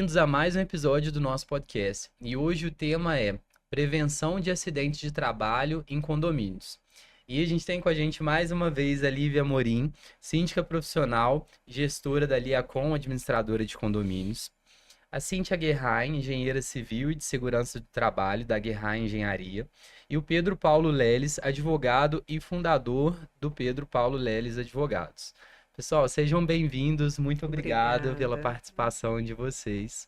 Bem-vindos a mais um episódio do nosso podcast. E hoje o tema é prevenção de acidentes de trabalho em condomínios. E a gente tem com a gente mais uma vez a Lívia Amorim, síndica profissional, gestora da Liacom, administradora de condomínios. A Cíntia Guerrain, engenheira civil e de segurança do trabalho da Guerrain Engenharia. E o Pedro Paulo Leles, advogado e fundador do Pedro Paulo Leles Advogados. Pessoal, sejam bem-vindos. Muito obrigado pela Obrigada. participação de vocês.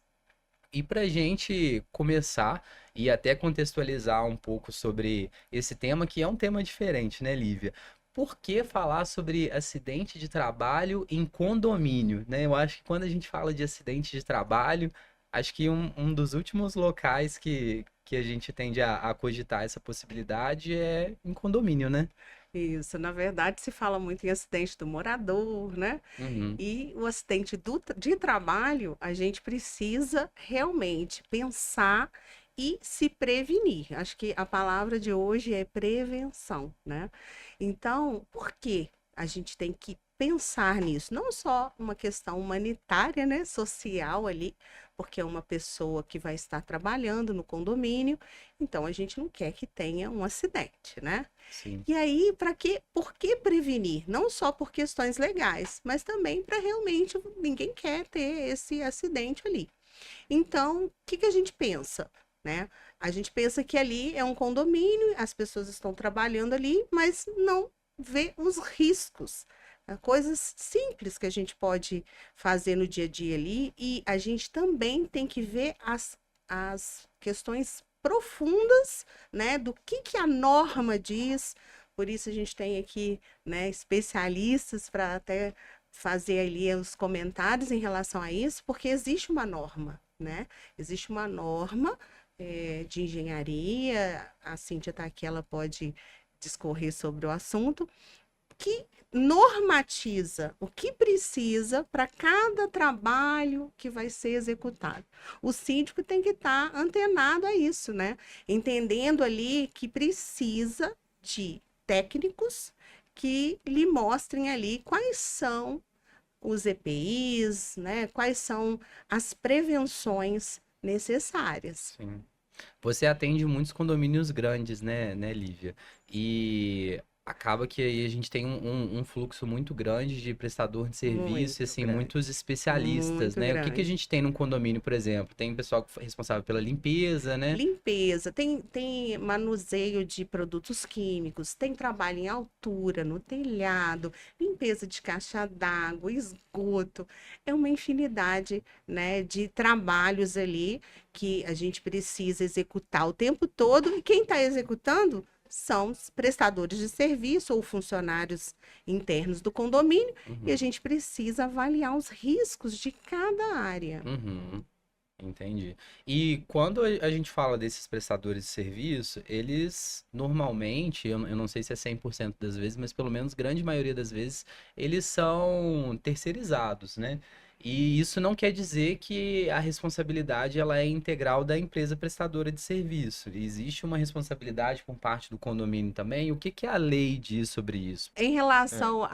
E para a gente começar e até contextualizar um pouco sobre esse tema, que é um tema diferente, né, Lívia? Por que falar sobre acidente de trabalho em condomínio, né? Eu acho que quando a gente fala de acidente de trabalho, acho que um dos últimos locais que a gente tende a cogitar essa possibilidade é em condomínio, né? Isso, na verdade, se fala muito em acidente do morador, né? Uhum, E o acidente de trabalho, a gente precisa realmente pensar e se prevenir. Acho que a palavra de hoje é prevenção, né? Então, por que a gente tem que pensar nisso? Não só uma questão humanitária, né? Social ali, porque é uma pessoa que vai estar trabalhando no condomínio, então a gente não quer que tenha um acidente, né? sim. E aí, por que prevenir? Não só por questões legais, mas também para realmente ninguém quer ter esse acidente ali. Então, o que que a gente pensa, né? A gente pensa que ali é um condomínio, as pessoas estão trabalhando ali, mas não vê os riscos, né? Coisas simples que a gente pode fazer no dia a dia ali, e a gente também tem que ver as questões profundas, né, do que a norma diz. Por isso a gente tem aqui, né, especialistas para até fazer ali os comentários em relação a isso, porque existe uma norma, né? Existe uma norma de engenharia, a Cíntia está aqui, ela pode discorrer sobre o assunto, que normatiza o que precisa para cada trabalho que vai ser executado. O síndico tem que estar antenado a isso, né? Entendendo ali que precisa de técnicos que lhe mostrem ali quais são os EPIs, né? Quais são as prevenções necessárias. Sim. Você atende muitos condomínios grandes, né, Lívia? E acaba que aí a gente tem um fluxo muito grande de prestador de serviço e, Muito assim, grande, muitos especialistas, muito né? O que a grande. gente tem num condomínio, por exemplo? Tem pessoal que é responsável pela limpeza, né? Limpeza, tem manuseio de produtos químicos, tem trabalho em altura, no telhado, limpeza de caixa d'água, esgoto. É uma infinidade, né, de trabalhos ali que a gente precisa executar o tempo todo. E quem está executando são os prestadores de serviço ou funcionários internos do condomínio. E a Uhum, gente precisa avaliar os riscos de cada área. uhum. Entendi. E quando a gente fala desses prestadores de serviço, eles normalmente, eu não sei se é 100% das vezes, mas pelo menos grande maioria das vezes, eles são terceirizados, né? E isso não quer dizer que a responsabilidade ela é integral da empresa prestadora de serviço. Existe uma responsabilidade por parte do condomínio também. O que que a lei diz sobre isso? Em É. relação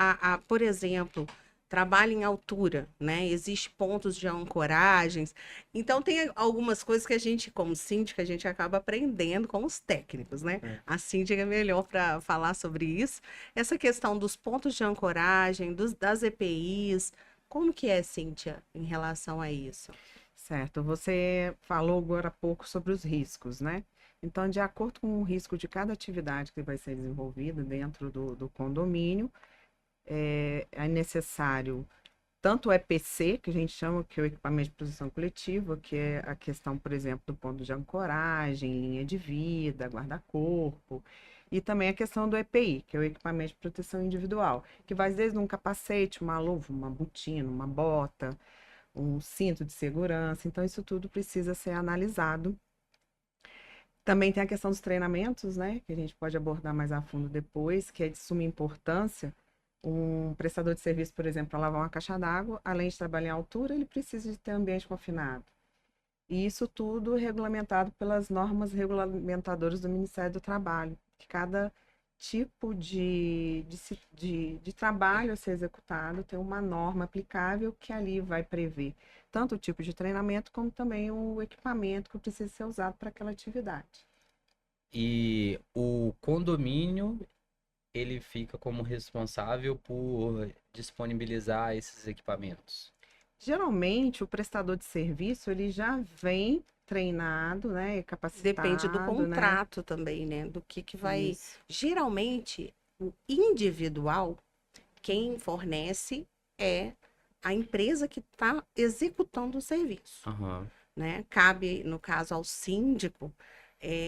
por exemplo, trabalho em altura, né? Existem pontos de ancoragens. Então, tem algumas coisas que a gente, como síndica, a gente acaba aprendendo com os técnicos, né? É. A síndica é melhor para falar sobre isso. Essa questão dos pontos de ancoragem, das EPIs, como que é, Cíntia, em relação a isso? Certo, você falou agora há pouco sobre os riscos, né? Então, de acordo com o risco de cada atividade que vai ser desenvolvida dentro do condomínio, é necessário tanto o EPC, que a gente chama que é o equipamento de proteção coletiva, que é a questão, por exemplo, do ponto de ancoragem, linha de vida, guarda-corpo, e também a questão do EPI, que é o equipamento de proteção individual, que vai desde um capacete, uma luva, uma botina, uma bota, um cinto de segurança. Então, isso tudo precisa ser analisado. Também tem a questão dos treinamentos, né, que a gente pode abordar mais a fundo depois, que é de suma importância. Um prestador de serviço, por exemplo, para lavar uma caixa d'água, além de trabalhar em altura, ele precisa de ter ambiente confinado. E isso tudo regulamentado pelas normas regulamentadoras do Ministério do Trabalho, que cada tipo de trabalho a ser executado, tem uma norma aplicável que ali vai prever tanto o tipo de treinamento como também o equipamento que precisa ser usado para aquela atividade. E o condomínio, ele fica como responsável por disponibilizar esses equipamentos. Geralmente, o prestador de serviço, ele já vem treinado, né, Depende do capacitado, né? contrato também, né? Do que vai. Isso. Geralmente, o individual, quem fornece é a empresa que está executando o serviço, Aham. né? Cabe, no caso, ao síndico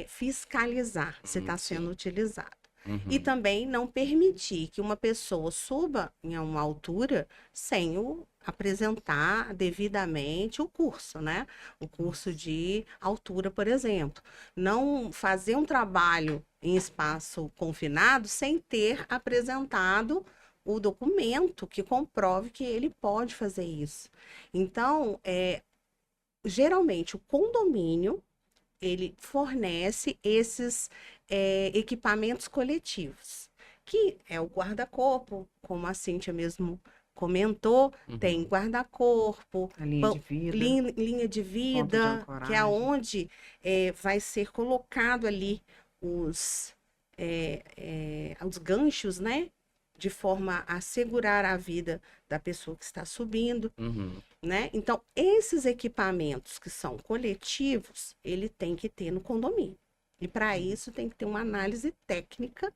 fiscalizar se está Sim. sendo utilizado. E Uhum. também não permitir que uma pessoa suba em uma altura sem apresentar devidamente o curso, né? O curso de altura, por exemplo. Não fazer um trabalho em espaço confinado sem ter apresentado o documento que comprove que ele pode fazer isso. Então, geralmente, o condomínio ele fornece esses equipamentos coletivos, que é o guarda-corpo, como a Cíntia mesmo comentou, tem Uhum. guarda-corpo, A linha de vida, linha de ponto de vida, que é ancoragem. onde vai ser colocado ali os, os ganchos, né? De forma a segurar a vida da pessoa que está subindo, Uhum. né? Então, esses equipamentos que são coletivos, ele tem que ter no condomínio. E para isso tem que ter uma análise técnica,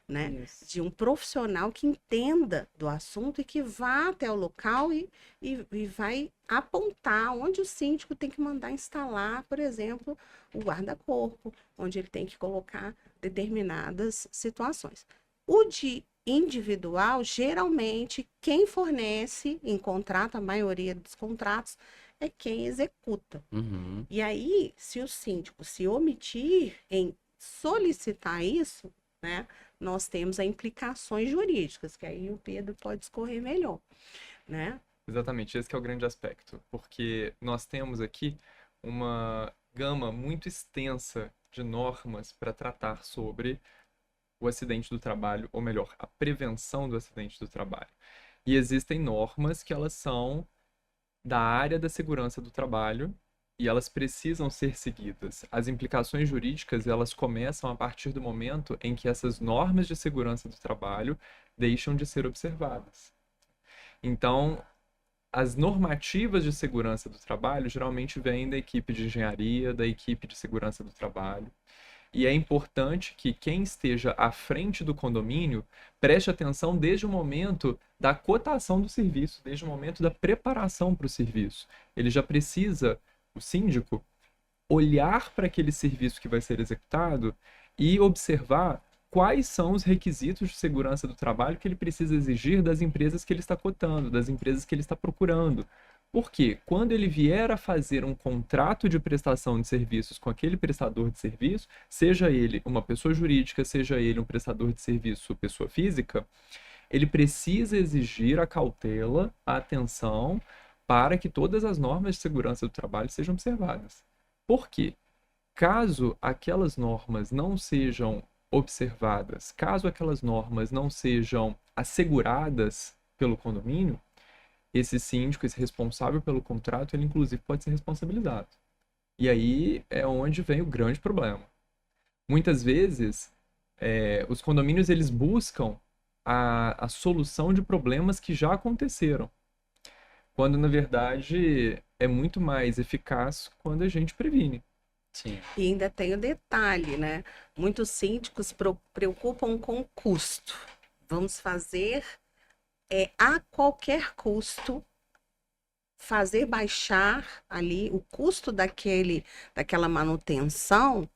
né? Isso. De um profissional que entenda do assunto e que vá até o local e vai apontar onde o síndico tem que mandar instalar, por exemplo, o guarda-corpo, onde ele tem que colocar determinadas situações. O de individual, geralmente, quem fornece em contrato, a maioria dos contratos, é quem executa. Uhum. E aí, se o síndico se omitir em solicitar isso, né, nós temos as implicações jurídicas, que aí o Pedro pode escorrer melhor, né? Exatamente, esse que é o grande aspecto, porque nós temos aqui uma gama muito extensa de normas para tratar sobre o acidente do trabalho, ou melhor, a prevenção do acidente do trabalho. E existem normas que elas são da área da segurança do trabalho e elas precisam ser seguidas. As implicações jurídicas, elas começam a partir do momento em que essas normas de segurança do trabalho deixam de ser observadas. Então, as normativas de segurança do trabalho geralmente vêm da equipe de engenharia, da equipe de segurança do trabalho. E é importante que quem esteja à frente do condomínio preste atenção desde o momento da cotação do serviço, desde o momento da preparação para o serviço. Ele já precisa, o síndico, olhar para aquele serviço que vai ser executado e observar quais são os requisitos de segurança do trabalho que ele precisa exigir das empresas que ele está cotando, das empresas que ele está procurando. Porque quando ele vier a fazer um contrato de prestação de serviços com aquele prestador de serviço, seja ele uma pessoa jurídica, seja ele um prestador de serviço pessoa física, ele precisa exigir a cautela, a atenção para que todas as normas de segurança do trabalho sejam observadas. Por quê? Caso aquelas normas não sejam observadas, caso aquelas normas não sejam asseguradas pelo condomínio, esse síndico, esse responsável pelo contrato, ele inclusive pode ser responsabilizado. E aí é onde vem o grande problema. Muitas vezes, os condomínios eles buscam a solução de problemas que já aconteceram, quando na verdade é muito mais eficaz quando a gente previne. Sim. E ainda tem o detalhe, né? Muitos síndicos preocupam com o custo. Vamos fazer a qualquer custo fazer baixar ali o custo daquela manutenção,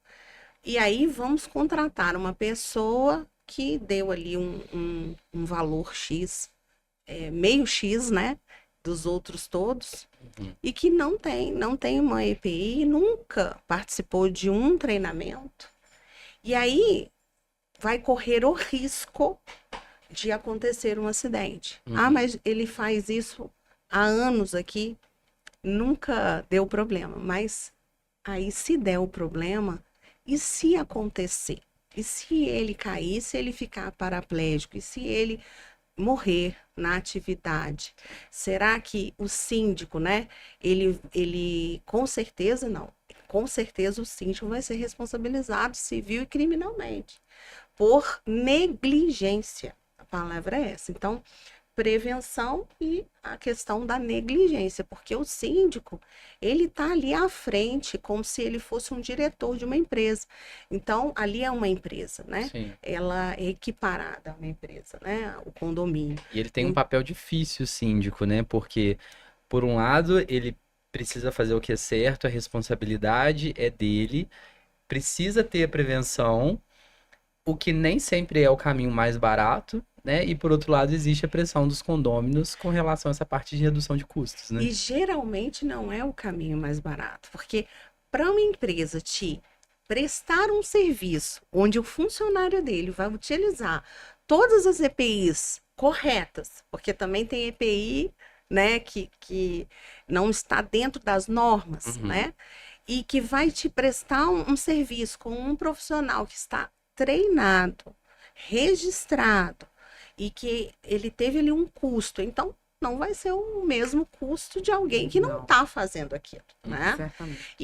e aí vamos contratar uma pessoa que deu ali um valor X, meio X, né? Dos outros todos, Uhum. e que não tem uma EPI, nunca participou de um treinamento. E aí vai correr o risco de acontecer um acidente. Ah, Uhum. mas ele faz isso há anos aqui, nunca deu problema. Mas aí, se der o problema, e se acontecer? E se ele cair, se ele ficar paraplégico, e se ele morrer na atividade, será que o síndico, né? Ele com certeza não. Com certeza o síndico vai ser responsabilizado civil e criminalmente por negligência. A palavra é essa. Então, prevenção e a questão da negligência, porque o síndico, ele está ali à frente, como se ele fosse um diretor de uma empresa. Então, ali é uma empresa, né? Sim. Ela é equiparada a uma empresa, né? O condomínio. E ele tem um papel difícil, o síndico, né? Porque, por um lado, ele precisa fazer o que é certo, a responsabilidade é dele, precisa ter a prevenção, o que nem sempre é o caminho mais barato, né? E por outro lado, existe a pressão dos condôminos com relação a essa parte de redução de custos, né? E geralmente não é o caminho mais barato, porque para uma empresa te prestar um serviço onde o funcionário dele vai utilizar todas as EPIs corretas, porque também tem EPI, né, que não está dentro das normas, Uhum. né? E que vai te prestar um serviço com um profissional que está treinado, registrado, e que ele teve ali um custo. Então, não vai ser o mesmo custo de alguém que não Não. está fazendo aquilo, né? Certamente.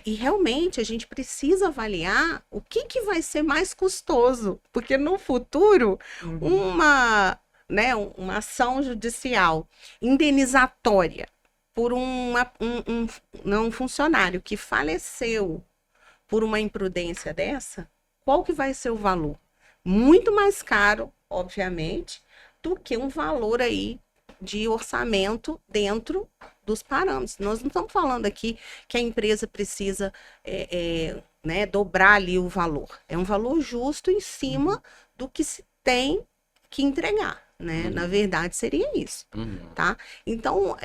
E realmente a gente precisa avaliar o que vai ser mais custoso, porque no futuro Uhum. uma ação judicial indenizatória por um funcionário que faleceu por uma imprudência dessa, qual que vai ser o valor? Muito mais caro, obviamente, do que um valor aí de orçamento dentro dos parâmetros. Nós não estamos falando aqui que a empresa precisa né, dobrar ali o valor. É um valor justo em cima do que se tem que entregar, né? Uhum. Na verdade, seria isso, Uhum. tá? Então,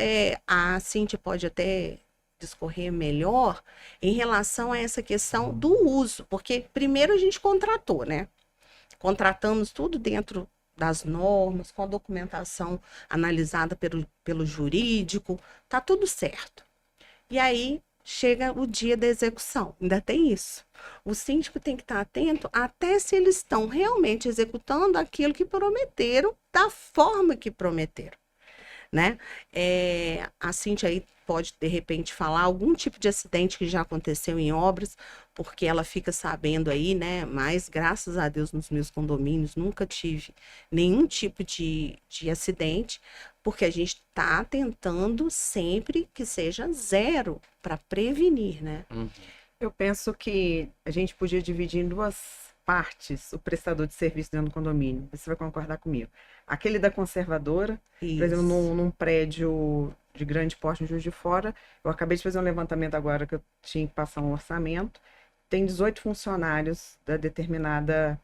a Cíntia pode até discorrer melhor em relação a essa questão do uso, porque primeiro a gente contratou, né? Contratamos tudo dentro das normas, com a documentação analisada pelo jurídico, tá tudo certo. E aí chega o dia da execução, ainda tem isso. O síndico tem que estar atento até se eles estão realmente executando aquilo que prometeram, da forma que prometeram, né? A Cíntia aí pode, de repente, falar algum tipo de acidente que já aconteceu em obras, porque ela fica sabendo aí, né? Mas, graças a Deus, nos meus condomínios, nunca tive nenhum tipo de acidente, porque a gente está tentando sempre que seja zero para prevenir, né? Uhum. Eu penso que a gente podia dividir em duas partes o prestador de serviço dentro do condomínio. Você vai concordar comigo. Aquele da conservadora, por exemplo, Isso. num prédio de grande porte em Juiz de Fora, eu acabei de fazer um levantamento agora que eu tinha que passar um orçamento. Tem 18 funcionários da determinada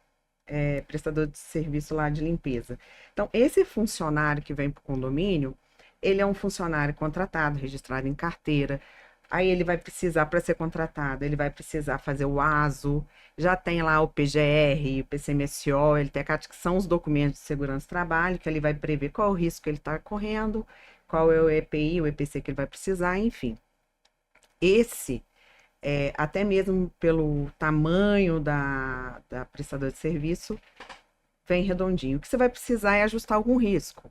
prestador de serviço lá de limpeza. Então, esse funcionário que vem para o condomínio, ele é um funcionário contratado, registrado em carteira. Aí ele vai precisar, para ser contratado, ele vai precisar fazer o ASO, já tem lá o PGR, o PCMSO, o LTCAT, que são os documentos de segurança do trabalho, que ele vai prever qual é o risco que ele está correndo, qual é o EPI, o EPC que ele vai precisar, enfim. Esse, até mesmo pelo tamanho da prestadora de serviço, vem redondinho. O que você vai precisar é ajustar algum risco.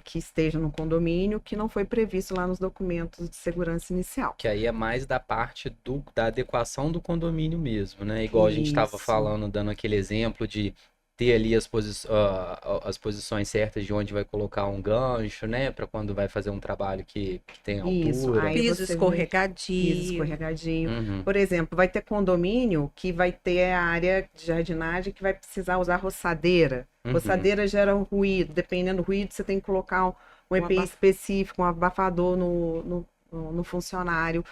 Que esteja no condomínio, que não foi previsto lá nos documentos de segurança inicial. Que aí é mais da parte da adequação do condomínio mesmo, né? Igual a gente estava Isso. falando, dando aquele exemplo de ter ali as posições certas de onde vai colocar um gancho, né? Para quando vai fazer um trabalho que tem Isso, altura. aí Piso você vê escorregadio. piso escorregadinho. Uhum. Por exemplo, vai ter condomínio que vai ter a área de jardinagem que vai precisar usar roçadeira. Uhum. Roçadeira gera um ruído. Dependendo do ruído, você tem que colocar um EPI específico, um abafador no funcionário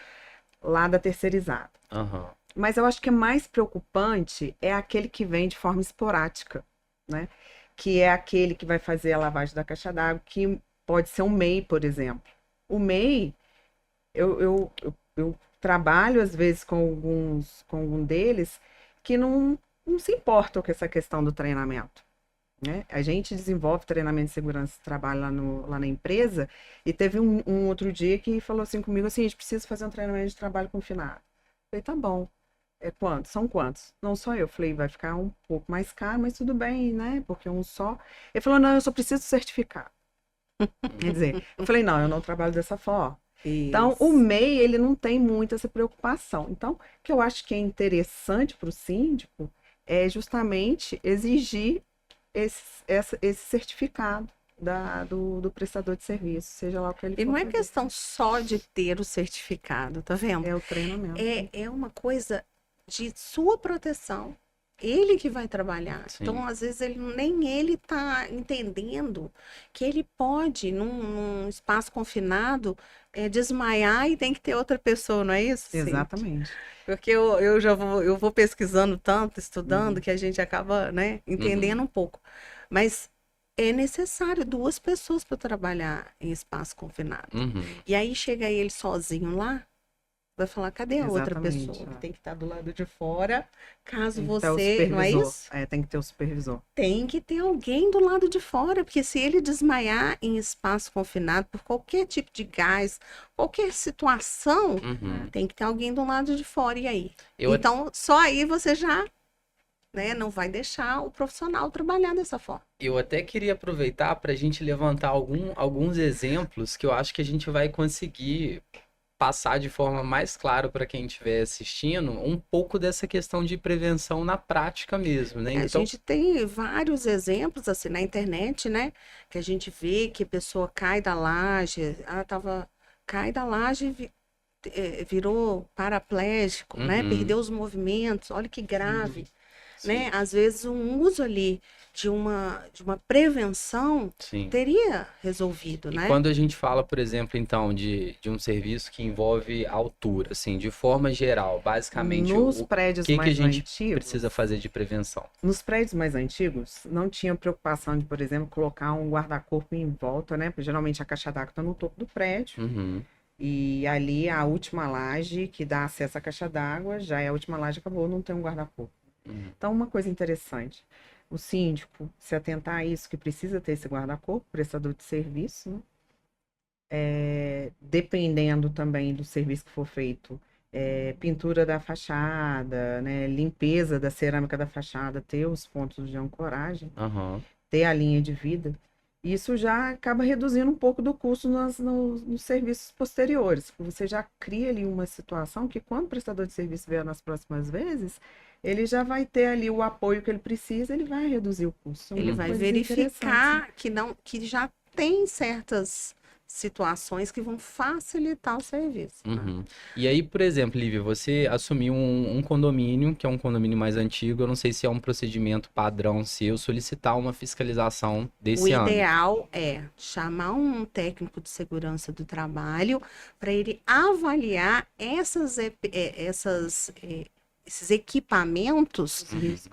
lá da terceirizada. Uhum. Mas eu acho que mais preocupante é aquele que vem de forma esporádica, né? Que é aquele que vai fazer a lavagem da caixa d'água, que pode ser um MEI, por exemplo. O MEI, eu trabalho às vezes com algum deles que não se importam com essa questão do treinamento, né? A gente desenvolve treinamento de segurança de trabalho lá na empresa e teve um outro dia que falou assim comigo assim, a gente precisa fazer um treinamento de trabalho confinado. Eu falei, tá bom. quantos? São quantos? Não sou eu. Falei, vai ficar um pouco mais caro, mas tudo bem, né? Porque um só. Ele falou, não, eu só preciso do certificado. Quer dizer, eu falei, não, eu não trabalho dessa forma. Então, o Isso. MEI, ele não tem muito essa preocupação. Então, o que eu acho que é interessante para o síndico é justamente exigir esse certificado do prestador de serviço, seja lá o que ele E for não é fazer. questão só de ter o certificado, tá vendo? É o treinamento. É uma coisa de sua proteção. Ele que vai trabalhar. Sim. Então, às vezes, nem ele tá entendendo que ele pode, num espaço confinado, desmaiar e tem que ter outra pessoa, não é isso? Sim. Exatamente. Porque eu vou pesquisando tanto, estudando, Uhum. que a gente acaba, né, entendendo um pouco. Mas é necessário 2 pessoas para trabalhar em espaço confinado. Uhum. E aí chega ele sozinho lá, vai falar, cadê a outra Exatamente, pessoa que é. tem que estar do lado de fora, caso Tem que ter o você, não é supervisor. isso? Tem que ter o supervisor. Tem que ter alguém do lado de fora, porque se ele desmaiar em espaço confinado por qualquer tipo de gás, qualquer situação, Uhum. tem que ter alguém do lado de fora. E aí? Eu, Então, só aí você já, né, não vai deixar o profissional trabalhar dessa forma. eu até queria aproveitar para a gente levantar alguns exemplos que eu acho que a gente vai conseguir passar de forma mais clara para quem estiver assistindo um pouco dessa questão de prevenção na prática mesmo, né? A Então, gente tem vários exemplos assim na internet, né? Que a gente vê que a pessoa cai da laje, cai da laje e virou paraplégico, né? Uhum. Perdeu os movimentos, olha que grave, né? sim, Às vezes um uso ali de uma prevenção sim. teria resolvido, E né? quando a gente fala, por exemplo, então, de um serviço que envolve altura, assim, de forma geral, basicamente, Nos o prédios que a mais gente antigos, precisa fazer de prevenção? nos prédios mais antigos, não tinha preocupação de, por exemplo, colocar um guarda-corpo em volta, né? Porque geralmente a caixa d'água está no topo do prédio. Uhum. E ali a última laje que dá acesso à caixa d'água, já é a última laje, acabou, não tem um guarda-corpo. Uhum. Então, uma coisa interessante, o síndico se atentar a isso, que precisa ter esse guarda-corpo, prestador de serviço, né? Dependendo também do serviço que for feito, pintura da fachada, né? Limpeza da cerâmica da fachada, ter os pontos de ancoragem, Aham. ter a linha de vida. Isso já acaba reduzindo um pouco do custo nos serviços posteriores. Você já cria ali uma situação que, quando o prestador de serviço vier nas próximas vezes, ele já vai ter ali o apoio que ele precisa, ele vai reduzir o custo. São Ele vai coisas interessantes, né? verificar que já tem certas situações que vão facilitar o serviço. Tá? Uhum. E aí, por exemplo, Lívia, você assumiu um condomínio, que é um condomínio mais antigo, eu não sei se é um procedimento padrão seu solicitar uma fiscalização O desse ano. ideal é chamar um técnico de segurança do trabalho para ele avaliar esses equipamentos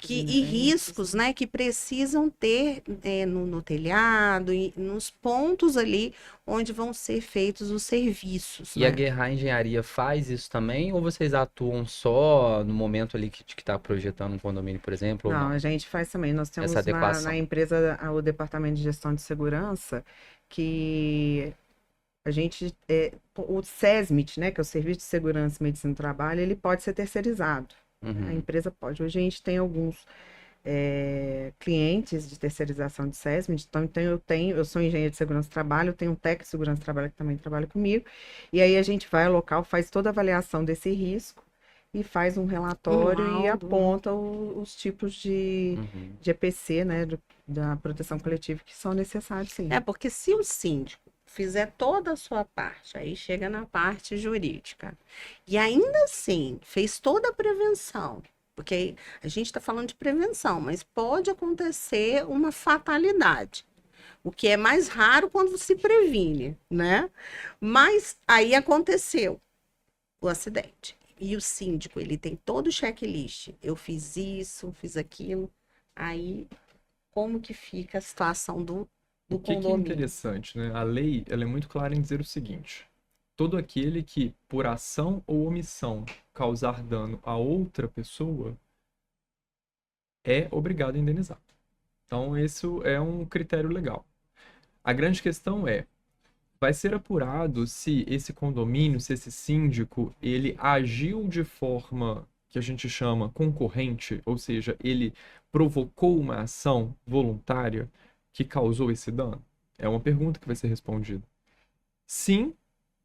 e riscos, né, que precisam ter no telhado e nos pontos ali onde vão ser feitos os serviços, E a né? Guerra Engenharia faz isso também? Ou vocês atuam só no momento ali que está projetando um condomínio, por exemplo, ou Não, não? a gente faz também. Nós temos Essa adequação. na empresa o departamento de gestão de segurança, que a gente, o SESMIT, né, que é o Serviço de Segurança e Medicina do Trabalho, ele pode ser terceirizado. A Uhum. empresa pode. Hoje a gente tem alguns clientes de terceirização de SESMIT, então eu sou engenheiro de segurança do trabalho, eu tenho um técnico de segurança do trabalho que também trabalha comigo, e aí a gente vai ao local, faz toda a avaliação desse risco e faz um relatório e laudo. aponta os tipos de Uhum. EPC, né, da proteção coletiva que são necessários, sim. Porque se o síndico fizer toda a sua parte, aí chega na parte jurídica, e ainda assim fez toda a prevenção, porque a gente está falando de prevenção, mas pode acontecer uma fatalidade, o que é mais raro quando se previne, né? Mas aí aconteceu o acidente. E o síndico, ele tem todo o checklist. Eu fiz isso, fiz aquilo. Aí, como que fica a situação do O que é condomínio? interessante, né? A lei, ela é muito clara em dizer o seguinte: todo aquele que, por ação ou omissão, causar dano a outra pessoa, é obrigado a indenizar. Então, esse é um critério legal. A grande questão é, vai ser apurado se esse condomínio, se esse síndico, ele agiu de forma que a gente chama concorrente, ou seja, ele provocou uma ação voluntária que causou esse dano? É uma pergunta que vai ser respondida. Sim,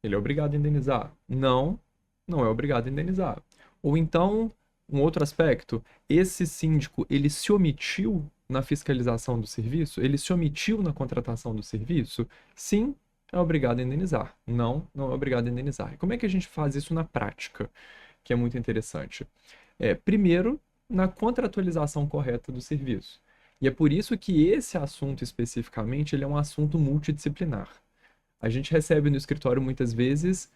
ele é obrigado a indenizar. Não, não é obrigado a indenizar. Ou então, um outro aspecto, esse síndico, ele se omitiu na fiscalização do serviço? Ele se omitiu na contratação do serviço? Sim, é obrigado a indenizar. Não, não é obrigado a indenizar. E como é que a gente faz isso na prática? Que é muito interessante. Primeiro, na contratualização correta do serviço. E é por isso que esse assunto especificamente, ele é um assunto multidisciplinar. A gente recebe no escritório muitas vezes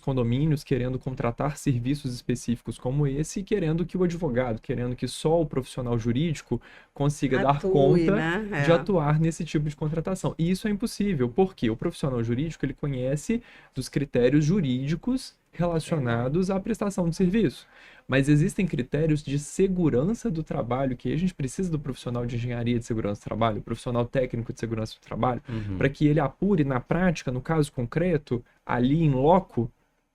condomínios querendo contratar serviços específicos como esse e querendo que o advogado, querendo que só o profissional jurídico consiga dar conta, né? de atuar nesse tipo de contratação. E isso é impossível, porque o profissional jurídico ele conhece dos critérios jurídicos relacionados à prestação de serviço. Mas existem critérios de segurança do trabalho que a gente precisa do profissional de engenharia de segurança do trabalho, profissional técnico de segurança do trabalho, para que ele apure na prática, no caso concreto, ali em loco,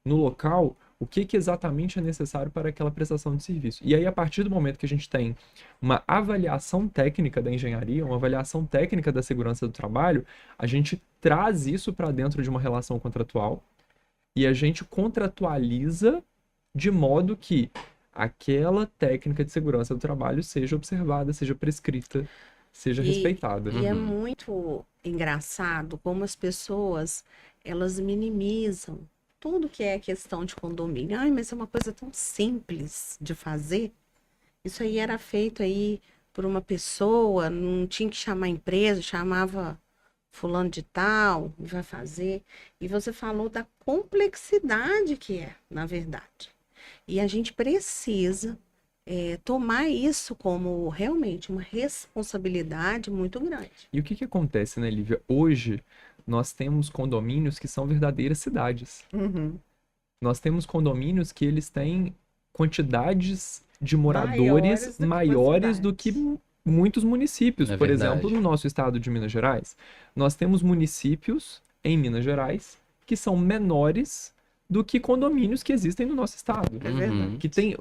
no local, o que exatamente é necessário para aquela prestação de serviço. E aí, a partir do momento que a gente tem uma avaliação técnica da engenharia, uma avaliação técnica da segurança do trabalho, a gente traz isso para dentro de uma relação contratual e a gente contratualiza de modo que aquela técnica de segurança do trabalho seja observada, seja prescrita, seja respeitada. E é muito engraçado como as pessoas, elas minimizam tudo que é questão de condomínio. Ai, mas é uma coisa tão simples de fazer. Isso aí era feito aí por uma pessoa, não tinha que chamar a empresa, chamava fulano de tal, e vai fazer. E você falou da complexidade que é, na verdade. E a gente precisa tomar isso como realmente uma responsabilidade muito grande. E o que acontece, né, Lívia? Hoje, nós temos condomínios que são verdadeiras cidades. Nós temos condomínios que eles têm quantidades de moradores maiores do que muitos municípios. É Por verdade. exemplo, no nosso estado de Minas Gerais, nós temos municípios em Minas Gerais que são menores do que condomínios que existem no nosso estado. É verdade. Que tem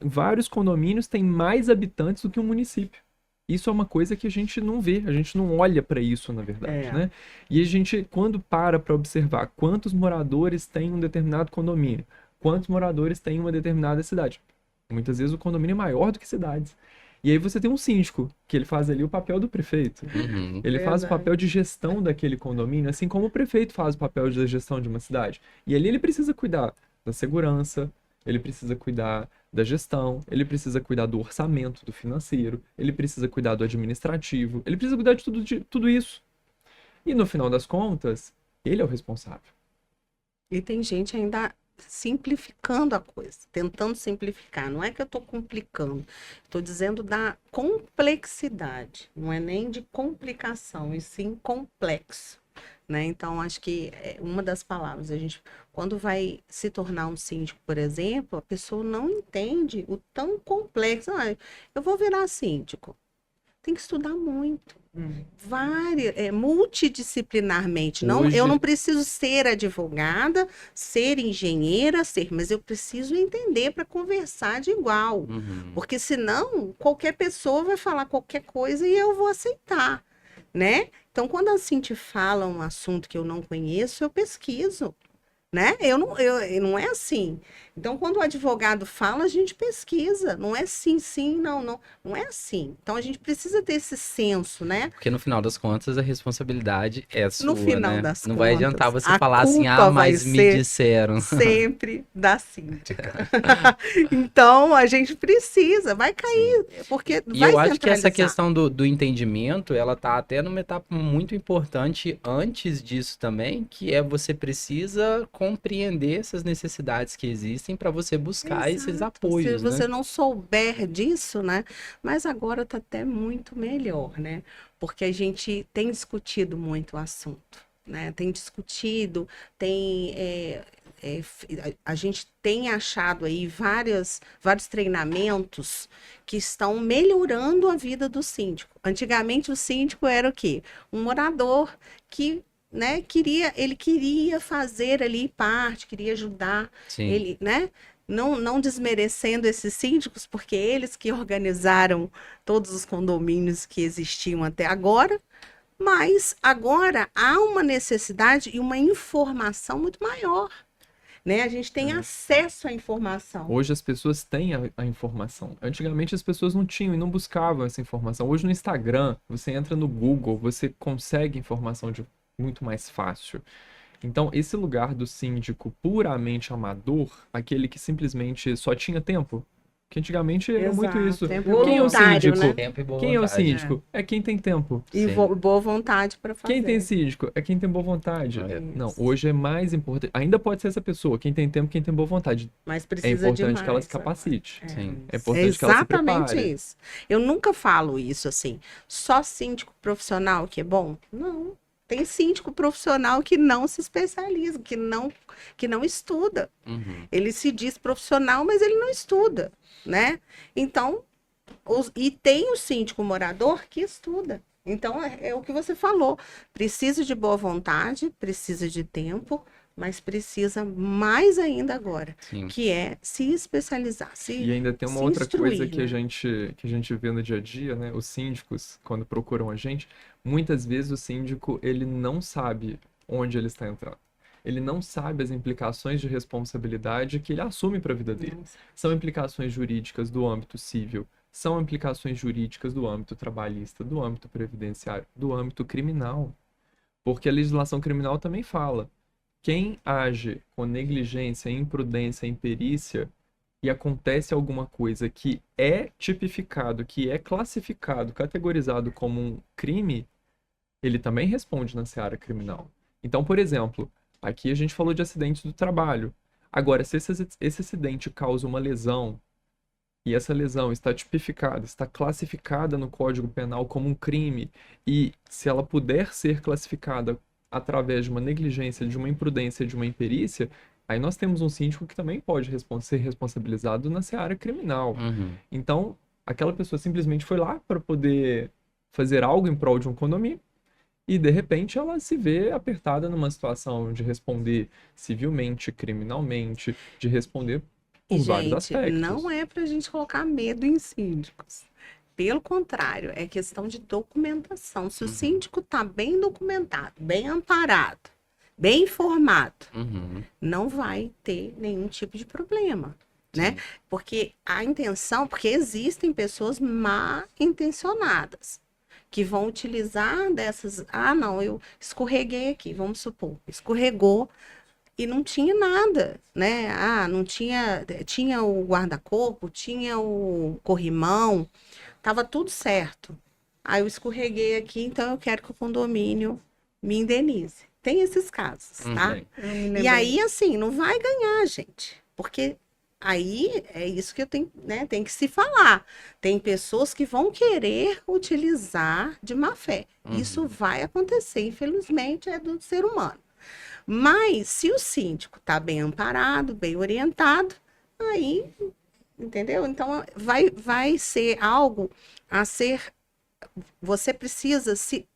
vários condomínios têm mais habitantes do que um município. Isso é uma coisa que a gente não vê, a gente não olha para isso, na verdade, né? E a gente, quando para observar quantos moradores tem um determinado condomínio, quantos moradores tem uma determinada cidade, muitas vezes o condomínio é maior do que cidades. E aí você tem um síndico, que ele faz ali o papel do prefeito. Ele faz o papel de gestão daquele condomínio, assim como o prefeito faz o papel de gestão de uma cidade. E ali ele precisa cuidar da segurança, ele precisa cuidar da gestão, ele precisa cuidar do orçamento, do financeiro, ele precisa cuidar do administrativo, ele precisa cuidar de tudo isso. E no final das contas, ele é o responsável. E tem gente ainda simplificando a coisa, tentando simplificar. Não é que eu estou complicando, estou dizendo da complexidade, não é nem de complicação, e sim complexo, né? Então, acho que uma das palavras, a gente, quando vai se tornar um síndico, por exemplo, a pessoa não entende o tão complexo. Ah, eu vou virar síndico. Tem que estudar muito. Multidisciplinarmente. Eu não preciso ser advogada, ser engenheira, mas eu preciso entender para conversar de igual. Porque senão, qualquer pessoa vai falar qualquer coisa e eu vou aceitar, né? Então, quando a Cinti fala um assunto que eu não conheço, eu pesquiso, né? Não é assim. Então, quando o advogado fala, a gente pesquisa. Não é sim, sim, não, não. Não é assim. Então, a gente precisa ter esse senso, né? Porque no final das contas, a responsabilidade é sua, No final né? das Não contas, vai adiantar você a falar assim, culpa vai mas me ser disseram. sempre da síndica. Então, a gente precisa, vai cair, porque E vai eu acho que essa centralizar. questão do entendimento, ela tá até numa etapa muito importante antes disso também, que é você precisa compreender essas necessidades que existem para você buscar esses Exato. apoios, Se você né? não souber disso, né? Mas agora está até muito melhor, né? Porque a gente tem discutido muito o assunto, né? Tem discutido, a gente tem achado aí vários treinamentos que estão melhorando a vida do síndico. Antigamente o síndico era o quê? Um morador que, né, ele queria fazer ali parte, queria ajudar. Sim. Ele, né? não desmerecendo esses síndicos, porque eles que organizaram todos os condomínios que existiam até agora, mas agora há uma necessidade e uma informação muito maior, né? A gente tem acesso à informação. Hoje as pessoas têm a informação. Antigamente as pessoas não tinham e não buscavam essa informação. Hoje no Instagram, você entra no Google, você consegue informação muito mais fácil. Então, esse lugar do síndico puramente amador, aquele que simplesmente só tinha tempo, que antigamente era muito Exato, isso. tempo Quem é o voluntário, síndico? né? Tempo e boa Quem é o vontade. síndico? É quem tem tempo. E Sim. boa vontade para fazer. Quem tem síndico é quem tem boa vontade. É. Não, hoje é mais importante. Ainda pode ser essa pessoa, quem tem tempo, quem tem boa vontade. Mas É precisa importante que ela se demais, capacite. Sim. É É importante que ela se exatamente prepare. isso. Eu nunca falo isso assim. Só síndico profissional que é bom? Não. Tem síndico profissional que não se especializa, que não estuda. Uhum. Ele se diz profissional, mas ele não estuda, né? Então, e tem o síndico morador que estuda. Então, é o que você falou. Precisa de boa vontade, precisa de tempo, mas precisa mais ainda agora, Sim. que é se especializar, E ainda tem uma se outra coisa instruir, que né? a gente vê no dia a dia, né? Os síndicos, quando procuram a gente, muitas vezes o síndico, ele não sabe onde ele está entrando. Ele não sabe as implicações de responsabilidade que ele assume para a vida dele. São implicações jurídicas do âmbito civil, são implicações jurídicas do âmbito trabalhista, do âmbito previdenciário, do âmbito criminal. Porque a legislação criminal também fala: quem age com negligência, imprudência, imperícia e acontece alguma coisa que é tipificado, que é classificado, categorizado como um crime, ele também responde na seara criminal. Então, por exemplo, aqui a gente falou de acidentes do trabalho. Agora, se esse acidente causa uma lesão e essa lesão está tipificada, está classificada no Código Penal como um crime, e se ela puder ser classificada através de uma negligência, de uma imprudência, de uma imperícia, aí nós temos um síndico que também pode ser responsabilizado na seara criminal. Uhum. Então, aquela pessoa simplesmente foi lá para poder fazer algo em prol de um condomínio e, de repente, ela se vê apertada numa situação de responder civilmente, criminalmente, de responder por E, vários gente, aspectos. não é para a gente colocar medo em síndicos. Pelo contrário, é questão de documentação. Se o síndico está bem documentado, bem amparado, bem informado, Uhum. não vai ter nenhum tipo de problema, né? Sim. Porque a intenção, porque existem pessoas mal intencionadas que vão utilizar dessas, não, eu escorreguei aqui, vamos supor, escorregou e não tinha nada, né? Não tinha, tinha o guarda-corpo, tinha o corrimão, tava tudo certo. Aí eu escorreguei aqui, então eu quero que o condomínio me indenize. Tem esses casos, tá? Uhum. E aí, assim, não vai ganhar, gente. Porque aí é isso que eu tenho, né? Tem que se falar. Tem pessoas que vão querer utilizar de má fé. Uhum. Isso vai acontecer, infelizmente, é do ser humano. Mas se o síndico está bem amparado, bem orientado, aí, entendeu? Então vai ser algo a ser. Você precisa se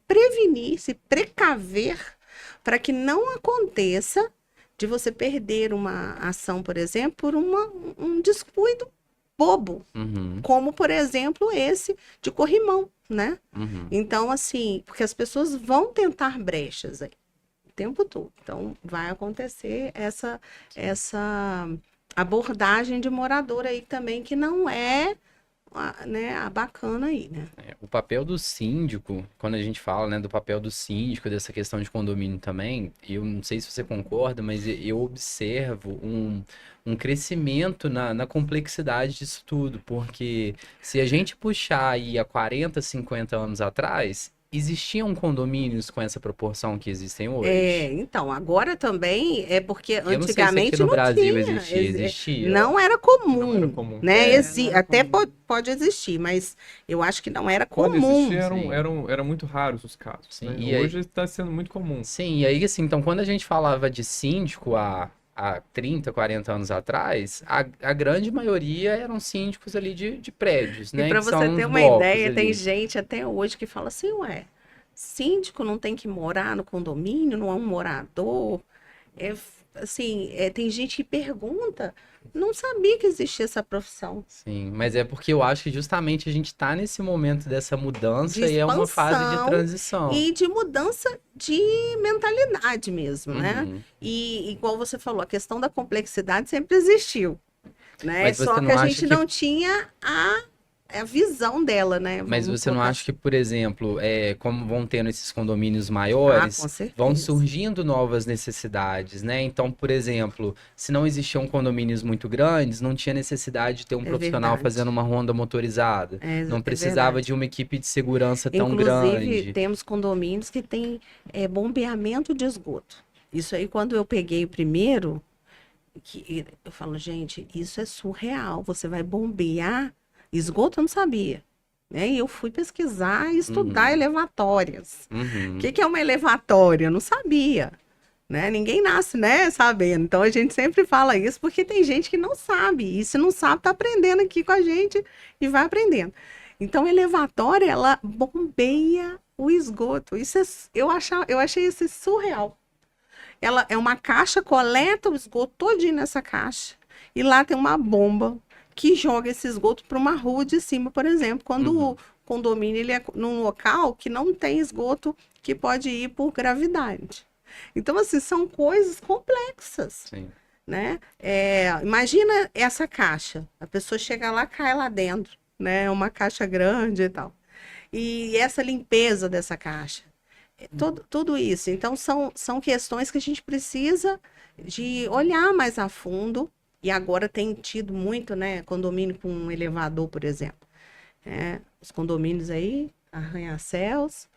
prevenir, se precaver para que não aconteça de você perder uma ação, por exemplo, por um descuido bobo, Uhum. como, por exemplo, esse de corrimão, né? Uhum. Então, assim, porque as pessoas vão tentar brechas aí o tempo todo. Então, vai acontecer essa abordagem de morador aí também, que não é, né, a bacana aí, né? O papel do síndico, quando a gente fala, né, do papel do síndico, dessa questão de condomínio também, eu não sei se você concorda, mas eu observo um crescimento na complexidade disso tudo, porque se a gente puxar aí há 40, 50 anos atrás, existiam condomínios com essa proporção que existem hoje? Então, agora também é porque Eu não sei se antigamente aqui no não Brasil tinha. existia. Não era comum, Não era comum. né? É, não era Até comum. pode existir, mas eu acho que não era Quando comum. existia, sim. eram muito raros os casos. Sim, Né? e aí- Hoje está sendo muito comum. Sim, e aí assim, então quando a gente falava de síndico há 30, 40 anos atrás, a grande maioria eram síndicos ali de prédios, né? E para que são você uns ter uma blocos ideia, tem ali. gente até hoje que fala assim, ué, síndico não tem que morar no condomínio, não é um morador. assim, tem gente que pergunta, não sabia que existia essa profissão. Sim, mas é porque eu acho que justamente a gente tá nesse momento dessa mudança De e é uma fase de expansão transição. e de mudança de mentalidade mesmo, né? Uhum. E igual você falou, a questão da complexidade sempre existiu, né? Mas Só você que não a acha gente que não tinha a visão dela, né? Mas Vamos você não colocar acha assim. que, por exemplo, como vão tendo esses condomínios Ah, maiores, com vão certeza. surgindo novas necessidades, né? Então, por exemplo, se não existiam condomínios muito grandes, não tinha necessidade de ter um É profissional fazendo verdade. uma ronda motorizada. Não É precisava verdade. de uma equipe de segurança tão Inclusive, grande. temos condomínios que têm bombeamento de esgoto. Isso aí, quando eu peguei o primeiro, eu falo, gente, isso é surreal. Você vai bombear esgoto? Eu não sabia. Né? E eu fui pesquisar e estudar Uhum, elevatórias. O uhum, que é uma elevatória? Eu não sabia. Né? Ninguém nasce, né, sabendo. Então a gente sempre fala isso porque tem gente que não sabe. E se não sabe, tá aprendendo aqui com a gente e vai aprendendo. Então, a elevatória, ela bombeia o esgoto. Eu achei isso surreal. Ela é uma caixa, coleta o esgoto todinho nessa caixa. E lá tem uma bomba que joga esse esgoto para uma rua de cima, por exemplo. Quando uhum. o condomínio ele é num local que não tem esgoto que pode ir por gravidade. Então, assim, são coisas complexas, Sim. né? Imagina essa caixa. A pessoa chega lá, cai lá dentro, né? É uma caixa grande e tal. E essa limpeza dessa caixa. Tudo isso. Então, são questões que a gente precisa de olhar mais a fundo. E agora tem tido muito, né? Condomínio com um elevador, por exemplo. Os condomínios aí, arranha-céus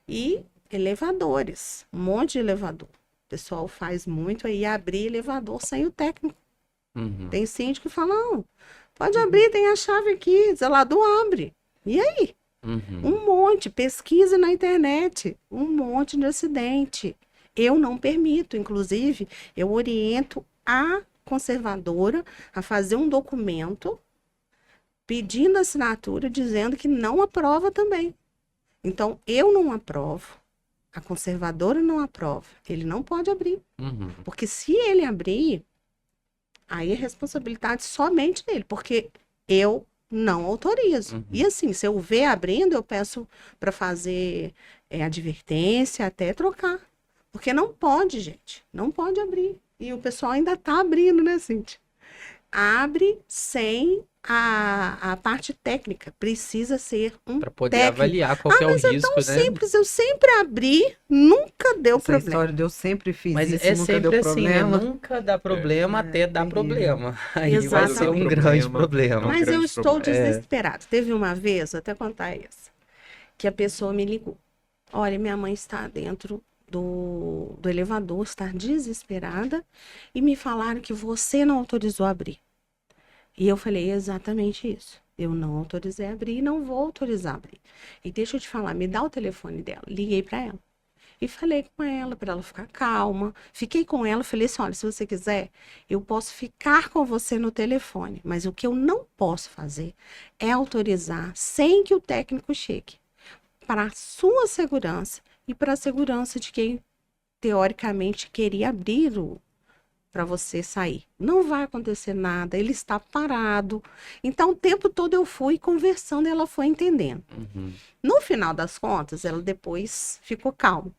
e elevadores. Um monte de elevador. O pessoal faz muito aí abrir elevador sem o técnico. Uhum, Tem síndico que fala, não, pode abrir, tem a chave aqui, zelador abre. E aí? uhum, Um monte, pesquisa na internet, um monte de acidente. Eu não permito, inclusive, eu oriento a conservadora a fazer um documento pedindo assinatura, dizendo que não aprova também. Então, eu não aprovo, a conservadora não aprova, ele não pode abrir. uhum. Porque se ele abrir, aí é responsabilidade somente dele, porque eu não autorizo. Uhum. E assim, se eu ver abrindo, eu peço para fazer advertência, até trocar. Porque não pode, gente. Não pode abrir. E o pessoal ainda está abrindo, né, Cintia? Abre sem a parte técnica. Precisa ser um Para poder técnico. avaliar qual que é o Mas é tão risco, né? simples. Eu sempre abri, nunca deu Essa problema. história de eu sempre fiz Mas isso é e nunca deu sempre assim, né? problema. Nunca dá problema até dar terrível. problema. Aí vai Exatamente. ser um Quando dá grande problema, problema. é um Mas eu grande estou problema. desesperada. Teve uma vez, vou até contar essa, que a pessoa me ligou. Olha, minha mãe está dentro do elevador, está desesperada, e me falaram que você não autorizou abrir. E eu falei exatamente isso. Eu não autorizei abrir e não vou autorizar abrir. E deixa eu te falar, me dá o telefone dela. Liguei para ela. E falei com ela para ela ficar calma. Fiquei com ela, falei assim: olha, se você quiser, eu posso ficar com você no telefone, mas o que eu não posso fazer é autorizar sem que o técnico chegue, para a sua segurança e para a segurança de quem teoricamente queria abrir para você sair. Não vai acontecer nada, ele está parado. Então, o tempo todo eu fui conversando e ela foi entendendo. Uhum. No final das contas, ela depois ficou calma.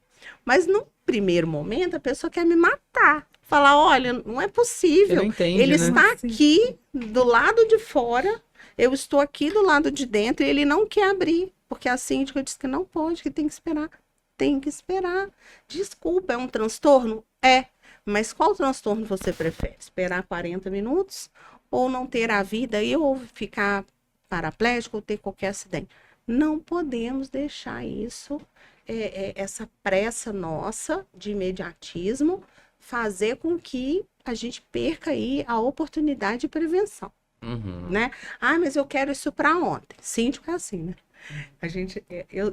Mas no primeiro momento, a pessoa quer me matar. Falar, olha, não é Você possível. não entende, Ele né? está aqui do lado de fora, eu estou aqui do lado de dentro e ele não quer abrir. Porque a síndica disse que não pode, que tem que esperar. Tem que esperar. Desculpa, é um transtorno? É. Mas qual transtorno você prefere? Esperar 40 minutos ou não ter a vida e ou ficar paraplégico ou ter qualquer acidente? Não podemos deixar isso, essa pressa nossa de imediatismo, fazer com que a gente perca aí a oportunidade de prevenção, Uhum. né? Ah, mas eu quero isso para ontem. Síndico é assim, né?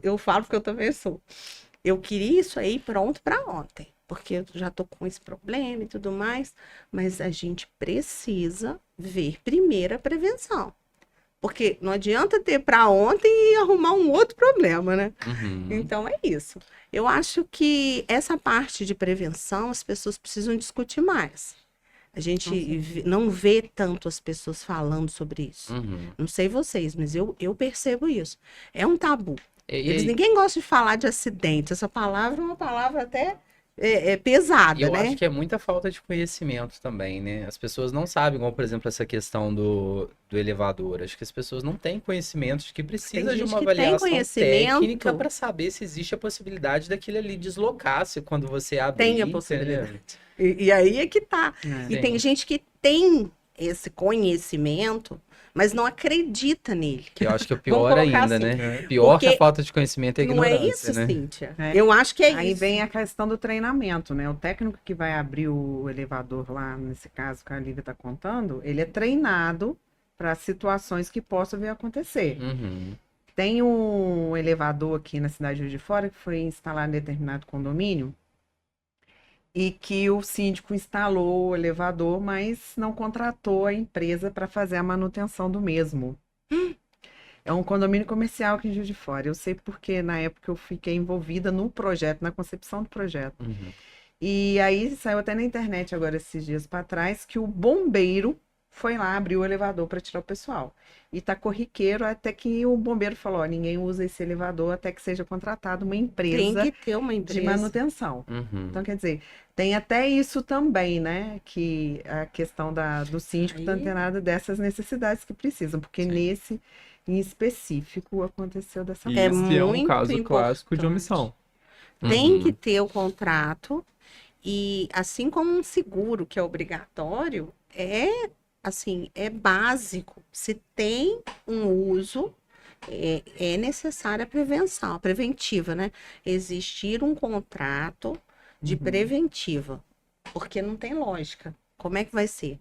Eu falo porque eu também sou. Eu queria isso aí pronto para ontem, porque eu já tô com esse problema e tudo mais, mas a gente precisa ver primeiro a prevenção. Porque não adianta ter para ontem e arrumar um outro problema, né? Uhum. Então é isso. Eu acho que essa parte de prevenção as pessoas precisam discutir mais. A gente não vê tanto as pessoas falando sobre isso. Uhum. Não sei vocês, mas eu percebo isso. É um tabu. E, Ninguém gosta de falar de acidente. Essa palavra é uma palavra até pesada, eu né? acho que é muita falta de conhecimento também, né? As pessoas não sabem, como por exemplo essa questão do elevador. Acho que as pessoas não têm conhecimento de que precisa de gente uma que tem avaliação conhecimento. técnica para saber se existe a possibilidade daquilo ali deslocar-se quando você abrir. Tem a entendeu? possibilidade. E aí é que tá. É. E tem gente que tem esse conhecimento, mas não acredita nele. Que eu acho que é o Vamos pior colocar ainda, assim, né? Pior que a porque falta de conhecimento é a Não é ignorância, isso, né? Cíntia. É. Eu acho que é Aí isso. vem a questão do treinamento, né? O técnico que vai abrir o elevador lá, nesse caso que a Lívia está contando, ele é treinado para situações que possam vir a acontecer. Uhum. Tem um elevador aqui na cidade de Juiz de Fora que foi instalado em determinado condomínio e que o síndico instalou o elevador, mas não contratou a empresa para fazer a manutenção do mesmo. É um condomínio comercial aqui em Juiz de Fora. Eu sei porque na época eu fiquei envolvida no projeto, na concepção do projeto. Uhum. E aí saiu até na internet agora esses dias para trás que o bombeiro foi lá abrir o elevador para tirar o pessoal. E tá corriqueiro até que o bombeiro falou, ó, ninguém usa esse elevador até que seja contratada uma Tem empresa que ter uma de empresa. manutenção. Uhum. Então, quer dizer, tem até isso também, né? Que a questão do síndico está Aí- antenada dessas necessidades que precisam, porque Sim. nesse em específico aconteceu dessa E É forma. esse é um muito caso clássico de importante. omissão. Tem Uhum. que ter o contrato e assim como um seguro que é obrigatório, é básico. Se tem um uso, é necessária a prevenção, a preventiva, né? Existir um contrato de Uhum. preventiva, porque não tem lógica. Como é que vai ser?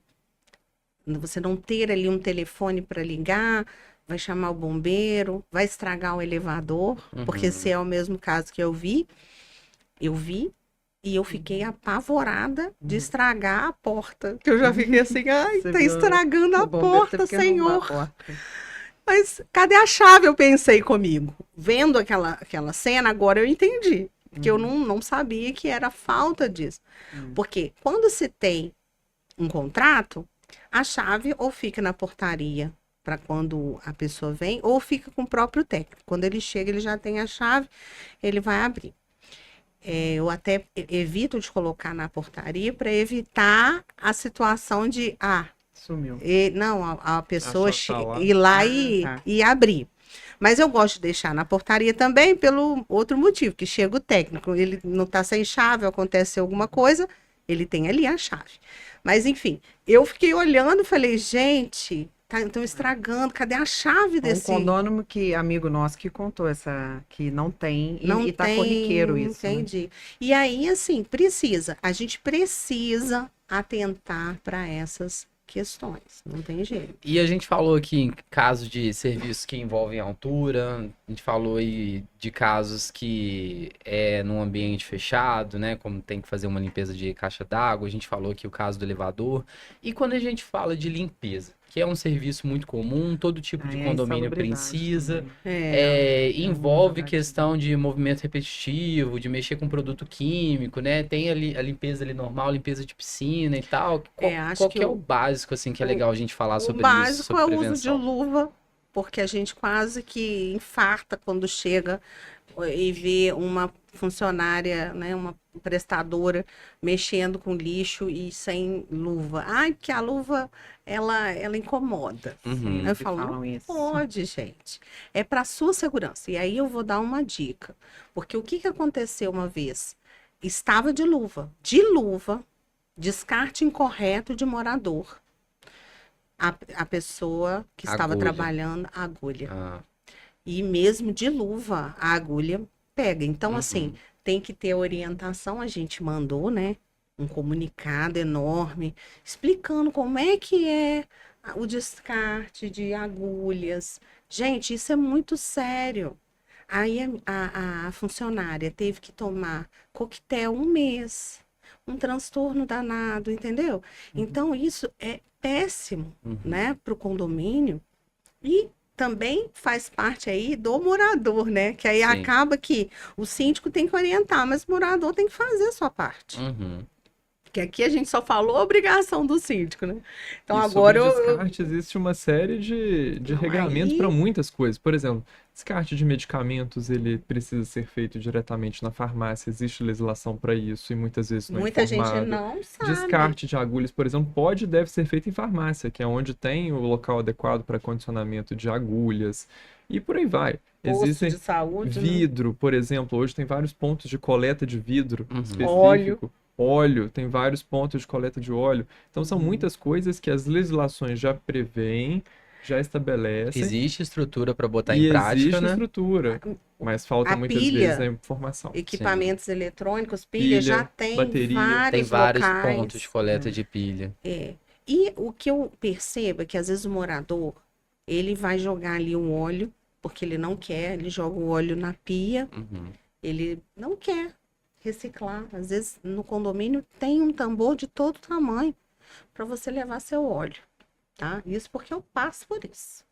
Você não ter ali um telefone para ligar, vai chamar o bombeiro, vai estragar o elevador, porque Uhum. se é o mesmo caso que eu vi e eu fiquei apavorada de estragar a porta. Que eu já fiquei assim, ai, Você tá viu, estragando a O bombeiro teve porta, que arrombar a senhor. porta. Mas cadê a chave? Eu pensei comigo. Vendo aquela cena, agora eu entendi. Porque eu não sabia que era falta disso. Hum. Porque quando se tem um contrato, a chave ou fica na portaria para quando a pessoa vem, ou fica com o próprio técnico. Quando ele chega, ele já tem a chave, ele vai abrir. Eu até evito de colocar na portaria para evitar a situação de, Sumiu. não, a pessoa chave tá lá. ir lá Ah, e, tá. e abrir. Mas eu gosto de deixar na portaria também pelo outro motivo, que chega o técnico, ele não está sem chave, acontece alguma coisa, ele tem ali a chave. Mas enfim, eu fiquei olhando e falei, gente, estão estragando, cadê a chave Um desse... condômino que, amigo nosso, que contou que não tem, Não e tá tem, corriqueiro isso, né? entendi. E aí, assim, a gente precisa atentar para essas questões, não tem jeito. E a gente falou aqui em casos de serviços que envolvem altura, a gente falou aí de casos que é num ambiente fechado, né? Como tem que fazer uma limpeza de caixa d'água, a gente falou aqui o caso do elevador. E quando a gente fala de limpeza, que é um serviço muito comum, todo tipo de Aí é condomínio insalubridade precisa. também. Envolve verdade. questão de movimento repetitivo, de mexer com produto químico, né? Tem ali a limpeza ali normal, limpeza de piscina e tal. Acho Qual que que é o- o básico, assim, que é legal a gente falar O sobre isso, básico sobre é o uso de prevenção? luva, porque a gente quase que infarta quando chega e vê uma funcionária, né, uma prestadora mexendo com lixo e sem luva. Ai, porque a luva, ela incomoda. Uhum. Aí eu Que falo, falam não isso. pode, gente. É para sua segurança. E aí eu vou dar uma dica. Porque o que aconteceu uma vez? Estava de luva, descarte incorreto de morador. A pessoa que estava Agulha. trabalhando, a agulha. Ah, E mesmo de luva, a agulha pega. Então, Uhum. assim, tem que ter orientação. A gente mandou, né? Um comunicado enorme explicando como é que é o descarte de agulhas. Gente, isso é muito sério. Aí a funcionária teve que tomar coquetel um mês. Um transtorno danado, entendeu? Então, isso é péssimo, uhum. né, para o condomínio. E também faz parte aí do morador, né? Que aí Sim. acaba que o síndico tem que orientar, mas o morador tem que fazer a sua parte. Uhum. Que aqui a gente só falou a obrigação do síndico, né? Então E agora sobre descarte, existe uma série de Não, regramentos aí- para muitas coisas. Por exemplo, descarte de medicamentos, ele precisa ser feito diretamente na farmácia. Existe legislação para isso e muitas vezes não é muita gente informado. não sabe. Descarte de agulhas, por exemplo, pode e deve ser feito em farmácia, que é onde tem o local adequado para condicionamento de agulhas. E por aí vai. Posto Existem de saúde, né? vidro, por exemplo. Hoje tem vários pontos de coleta de vidro Uhum. específico. Óleo, tem vários pontos de coleta de óleo. Então, são Uhum. muitas coisas que as legislações já preveem, já estabelecem. Existe estrutura para botar E em prática, existe né? estrutura, mas falta A muitas pilha, vezes a informação. equipamentos eletrônicos, pilha, já Pilha, tem bateria. Tem vários vários locais. pontos de coleta de pilha. É. E o que eu percebo é que às vezes o morador, ele vai jogar ali um óleo, porque ele não quer, ele joga o óleo na pia, Uhum. ele não quer reciclar. Às vezes no condomínio tem um tambor de todo tamanho para você levar seu óleo, tá? Isso porque eu passo por isso.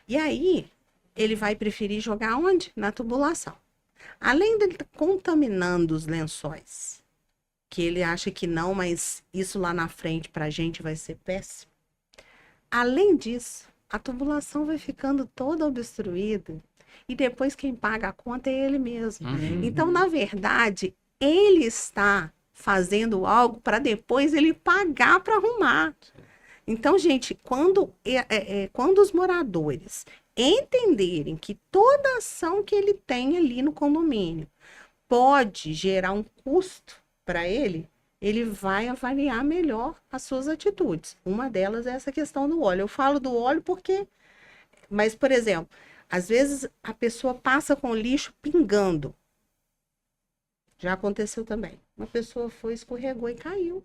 E aí, ele vai preferir jogar onde? Na tubulação. Além dele estar contaminando os lençóis, que ele acha que não, mas isso lá na frente pra gente vai ser péssimo. Além disso, a tubulação vai ficando toda obstruída e depois quem paga a conta é ele mesmo. Uhum. Então, na verdade, ele está fazendo algo para depois ele pagar para arrumar. Então, gente, quando os moradores entenderem que toda ação que ele tem ali no condomínio pode gerar um custo para ele, ele vai avaliar melhor as suas atitudes. Uma delas é essa questão do óleo. Eu falo do óleo porque, mas, por exemplo, às vezes a pessoa passa com o lixo pingando. Já aconteceu também. Uma pessoa foi, escorregou e caiu.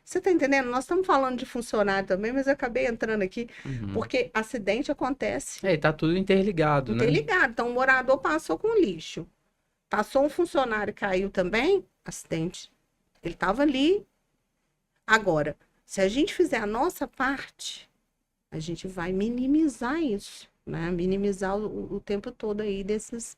Você tá entendendo? Nós estamos falando de funcionário também, mas eu acabei entrando aqui Uhum. porque acidente acontece. É, e tá tudo interligado, né? Interligado. Então, o morador passou com lixo. Passou um funcionário, caiu também, acidente. Ele estava ali. Agora, se a gente fizer a nossa parte, a gente vai minimizar isso, né? Minimizar o tempo todo aí desses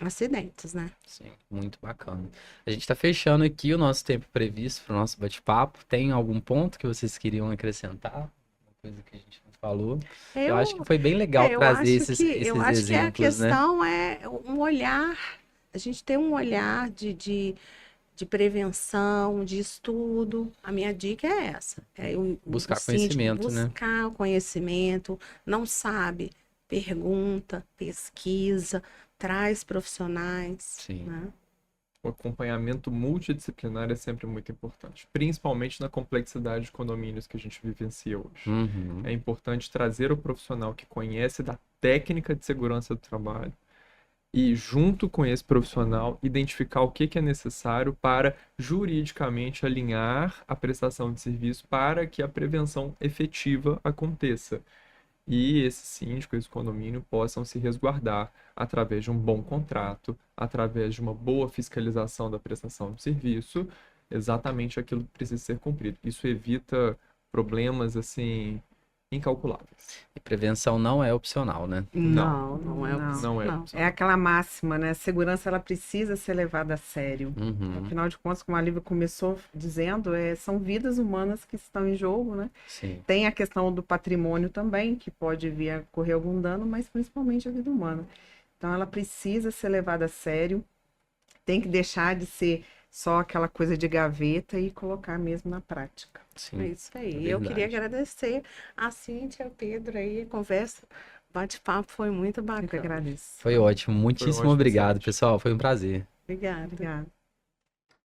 acidentes, né? Sim, muito bacana. A gente tá fechando aqui o nosso tempo previsto para o nosso bate-papo. Tem algum ponto que vocês queriam acrescentar? Uma coisa que a gente não falou? Eu acho que foi bem legal eu trazer acho esses que, eu acho que a exemplos, né? questão é um olhar, a gente tem um olhar de prevenção, de estudo. A minha dica é essa. É Buscar o síndico conhecimento, né? buscar o conhecimento, não sabe, pergunta, pesquisa, traz profissionais, Sim. né? O acompanhamento multidisciplinar é sempre muito importante, principalmente na complexidade de condomínios que a gente vivencia hoje. Uhum. É importante trazer o profissional que conhece da técnica de segurança do trabalho e, junto com esse profissional, identificar o que é necessário para juridicamente alinhar a prestação de serviço para que a prevenção efetiva aconteça. E esse síndico, esse condomínio possam se resguardar através de um bom contrato, através de uma boa fiscalização da prestação de serviço, exatamente aquilo que precisa ser cumprido. Isso evita problemas, assim, incalculáveis. E prevenção não é opcional, né? Não, não é Não. opção. Não é Não. opção. É aquela máxima, né? A segurança ela precisa ser levada a sério. Uhum. Afinal de contas, como a Lívia começou dizendo, são vidas humanas que estão em jogo, né? Sim. Tem a questão do patrimônio também, que pode vir a correr algum dano, mas principalmente a vida humana. Então, ela precisa ser levada a sério, tem que deixar de ser só aquela coisa de gaveta e colocar mesmo na prática. Sim. É isso aí. É Eu queria verdade. agradecer a Cíntia, o Pedro aí, a conversa, bate-papo foi muito Eu que bacana. agradeço. Foi ótimo. Muitíssimo ótimo, obrigado, excelente. pessoal. Foi um prazer. Obrigada. Obrigada.